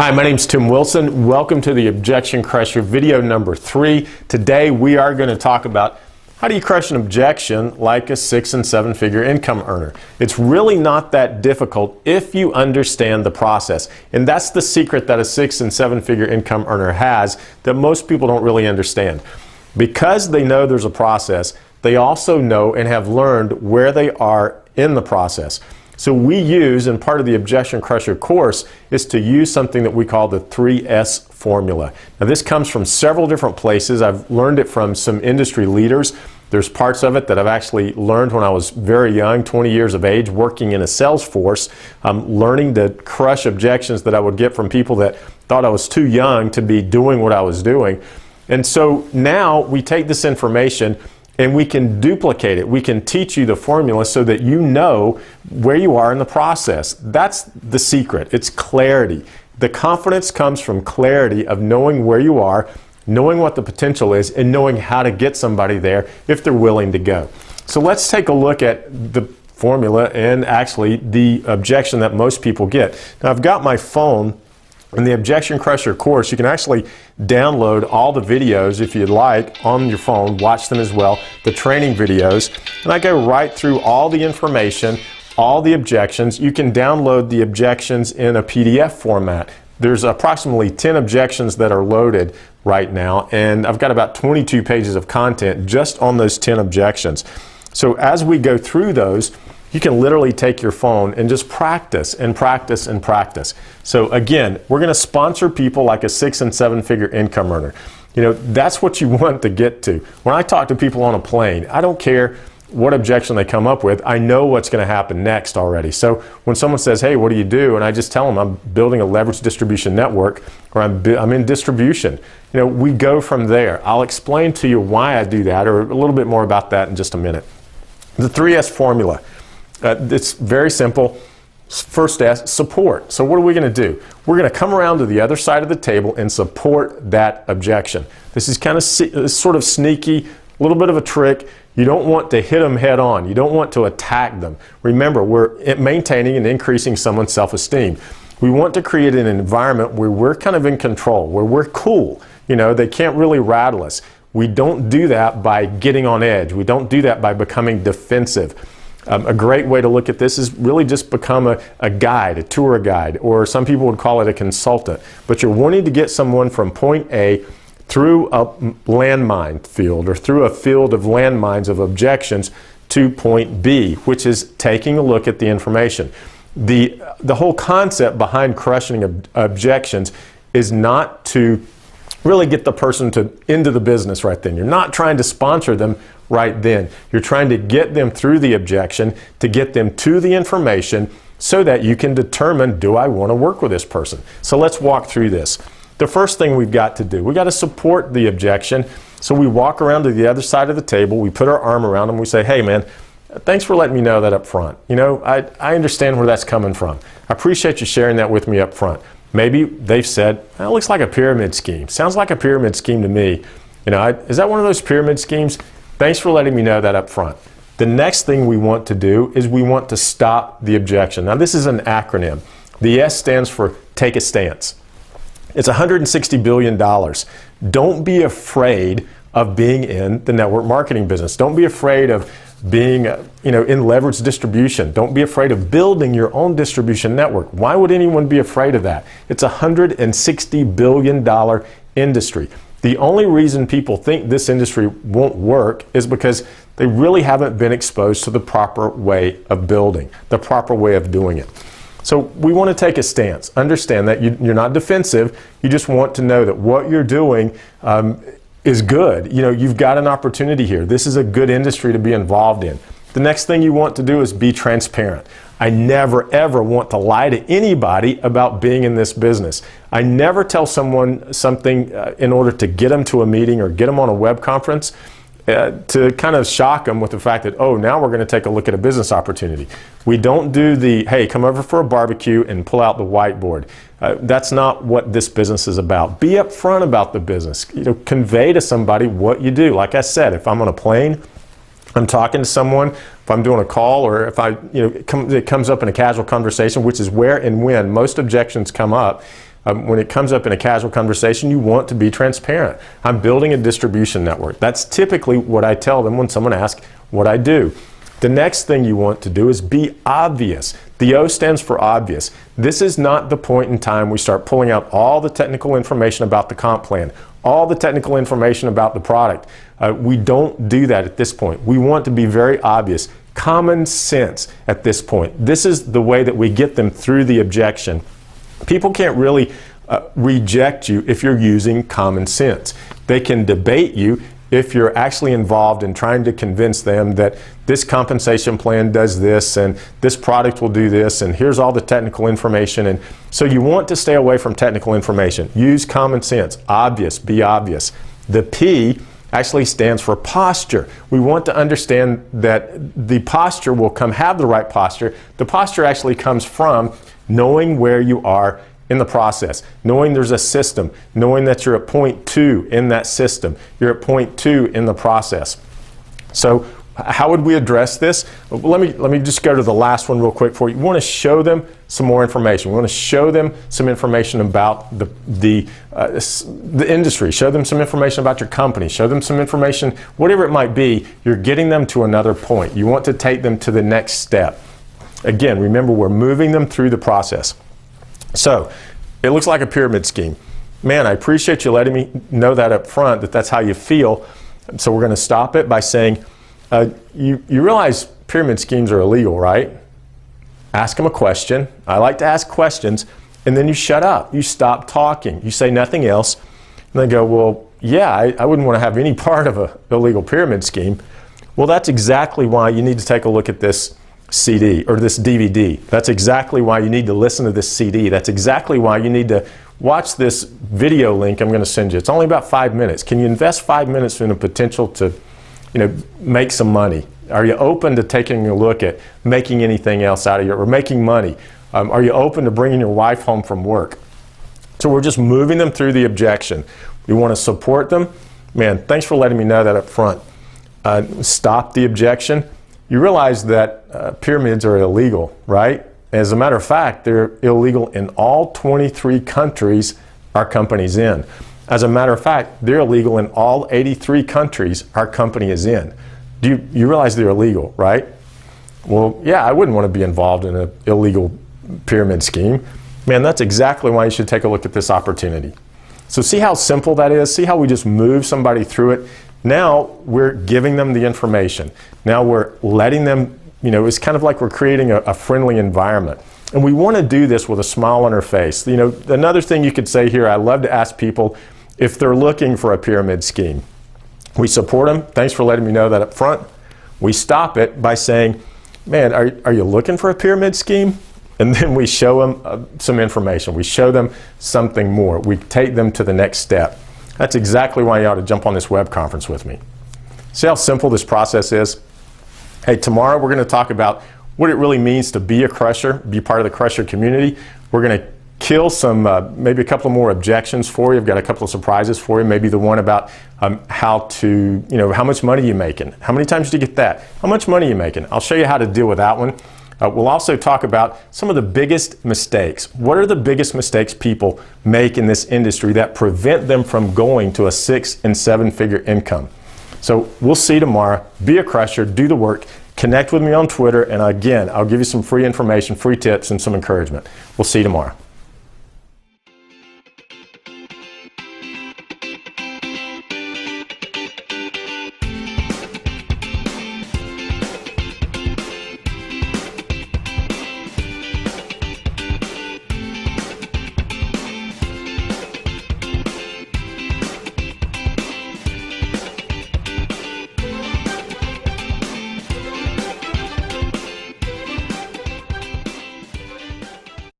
Hi, my name is Tim Wilson. Welcome to the Objection Crusher video number 3. Today we are going to talk about how do you crush an objection like a 6- and 7-figure income earner. It's really not that difficult if you understand the process. And that's the secret that a 6- and 7-figure income earner has that most people don't really understand. Because they know there's a process, they also know and have learned where they are in the process. So we use, and part of the Objection Crusher course is to use something that we call the 3S formula. Now this comes from several different places. I've learned it from some industry leaders. There's parts of it that I've actually learned when I was very young, 20 years of age, working in a sales force, learning to crush objections that I would get from people that thought I was too young to be doing what I was doing. And so now we take this information and we can duplicate it. We can teach you the formula so that you know where you are in the process. That's the secret. It's clarity. The confidence comes from clarity of knowing where you are, knowing what the potential is, and knowing how to get somebody there if they're willing to go. So let's take a look at the formula and actually the objection that most people get. Now I've got my phone. In the Objection Crusher course, you can actually download all the videos if you'd like on your phone, watch them as well, the training videos, and I go right through all the information, all the objections. You can download the objections in a PDF format. There's approximately 10 objections that are loaded right now, and I've got about 22 pages of content just on those 10 objections. So as we go through those, you can literally take your phone and just practice and practice and practice. So again, we're going to sponsor people like a 6- and 7-figure income earner. You know, that's what you want to get to. When I talk to people on a plane, I don't care what objection they come up with. I know what's going to happen next already. So when someone says, hey, what do you do? And I just tell them I'm building a leverage distribution network, or I'm in distribution. You know, we go from there. I'll explain to you why I do that, or a little bit more about that in just a minute. The 3S formula. It's very simple. First S, support. So what are we going to do? We're going to come around to the other side of the table and support that objection. This is kind of sort of sneaky, a little bit of a trick. You don't want to hit them head on. You don't want to attack them. Remember, we're maintaining and increasing someone's self-esteem. We want to create an environment where we're kind of in control, where we're cool. You know, they can't really rattle us. We don't do that by getting on edge. We don't do that by becoming defensive. A great way to look at this is really just become a guide, a tour guide, or some people would call it a consultant. But you're wanting to get someone from point A through a landmine field or through a field of landmines of objections to point B, which is taking a look at the information. The whole concept behind crushing objections is not to really get the person into the business right then. You're not trying to sponsor them right then. You're trying to get them through the objection, to get them to the information so that you can determine, do I want to work with this person? So let's walk through this. The first thing we've got to do, we've got to support the objection. So we walk around to the other side of the table, we put our arm around them, we say, hey man, thanks for letting me know that up front. You know, I understand where that's coming from. I appreciate you sharing that with me up front. Maybe they've said, well, it looks like a pyramid scheme. Sounds like a pyramid scheme to me. You know, is that one of those pyramid schemes? Thanks for letting me know that up front. The next thing we want to do is we want to stop the objection. Now this is an acronym. The S stands for take a stance. It's $160 billion. Don't be afraid of being in the network marketing business. Don't be afraid of being in leverage distribution. Don't be afraid of building your own distribution network. Why would anyone be afraid of that? It's a $160 billion industry. The only reason people think this industry won't work is because they really haven't been exposed to the proper way of building, the proper way of doing it. So we want to take a stance. Understand that you're not defensive. You just want to know that what you're doing is good. You know, you've got an opportunity here. This is a good industry to be involved in. The next thing you want to do is be transparent. I never ever want to lie to anybody about being in this business. I never tell someone something in order to get them to a meeting or get them on a web conference to kind of shock them with the fact that, oh, now we're going to take a look at a business opportunity. We don't do the, hey, come over for a barbecue and pull out the whiteboard. That's not what this business is about. Be upfront about the business. You know, convey to somebody what you do. Like I said, if I'm on a plane, I'm talking to someone, if I'm doing a call, or if it comes up in a casual conversation, which is where and when most objections come up, When it comes up in a casual conversation, you want to be transparent. I'm building a distribution network. That's typically what I tell them when someone asks what I do. The next thing you want to do is be obvious. The O stands for obvious. This is not the point in time we start pulling out all the technical information about the comp plan, all the technical information about the product. We don't do that at this point. We want to be very obvious. Common sense at this point. This is the way that we get them through the objection. People can't really reject you if you're using common sense. They can debate you if you're actually involved in trying to convince them that this compensation plan does this and this product will do this and here's all the technical information. And so you want to stay away from technical information. Use common sense. Obvious. Be obvious. The P actually stands for posture. We want to understand that the posture will have the right posture. The posture actually comes from knowing where you are in the process, knowing there's a system, knowing that you're at point 2 in that system, you're at point 2 in the process. So how would we address this? Let me just go to the last one real quick for you. We want to show them some more information. We want to show them some information about the industry. Show them some information about your company. Show them some information, whatever it might be. You're getting them to another point. You want to take them to the next step. Again, remember, we're moving them through the process. So it looks like a pyramid scheme. Man, I appreciate you letting me know that up front, that that's how you feel. So we're going to stop it by saying, you realize pyramid schemes are illegal, right? Ask them a question. I like to ask questions, and then you shut up. You stop talking. You say nothing else. And they go, well, yeah, I wouldn't want to have any part of an illegal pyramid scheme. Well, that's exactly why you need to take a look at this CD or this DVD. That's exactly why you need to listen to this CD. That's exactly why you need to watch this video link I'm going to send you. It's only about 5 minutes. Can you invest 5 minutes in the potential to, make some money? Are you open to taking a look at making anything else out of your, or making money? Are you open to bringing your wife home from work? So we're just moving them through the objection. We want to support them. Man, thanks for letting me know that up front. Stop the objection. You realize that pyramids are illegal, right? As a matter of fact, they're illegal in all 23 countries our company's in. As a matter of fact, they're illegal in all 83 countries our company is in. You realize they're illegal, right? Well, yeah, I wouldn't want to be involved in an illegal pyramid scheme. Man, that's exactly why you should take a look at this opportunity. So see how simple that is? See how we just move somebody through it? Now we're giving them the information. Now we're letting them, it's kind of like we're creating a friendly environment. And we want to do this with a smile on our face. Another thing you could say here, I love to ask people if they're looking for a pyramid scheme. We support them. Thanks for letting me know that up front. We stop it by saying, man, are you looking for a pyramid scheme? And then we show them some information. We show them something more. We take them to the next step. That's exactly why you ought to jump on this web conference with me. See how simple this process is? Hey, tomorrow we're going to talk about what it really means to be a crusher, be part of the crusher community. We're going to kill some, maybe a couple more objections for you. I've got a couple of surprises for you. Maybe the one about how much money you're making. How many times did you get that? How much money are you making? I'll show you how to deal with that one. We'll also talk about some of the biggest mistakes. What are the biggest mistakes people make in this industry that prevent them from going to a 6- and 7-figure income? So we'll see you tomorrow. Be a crusher, do the work, connect with me on Twitter, and again, I'll give you some free information, free tips, and some encouragement. We'll see you tomorrow.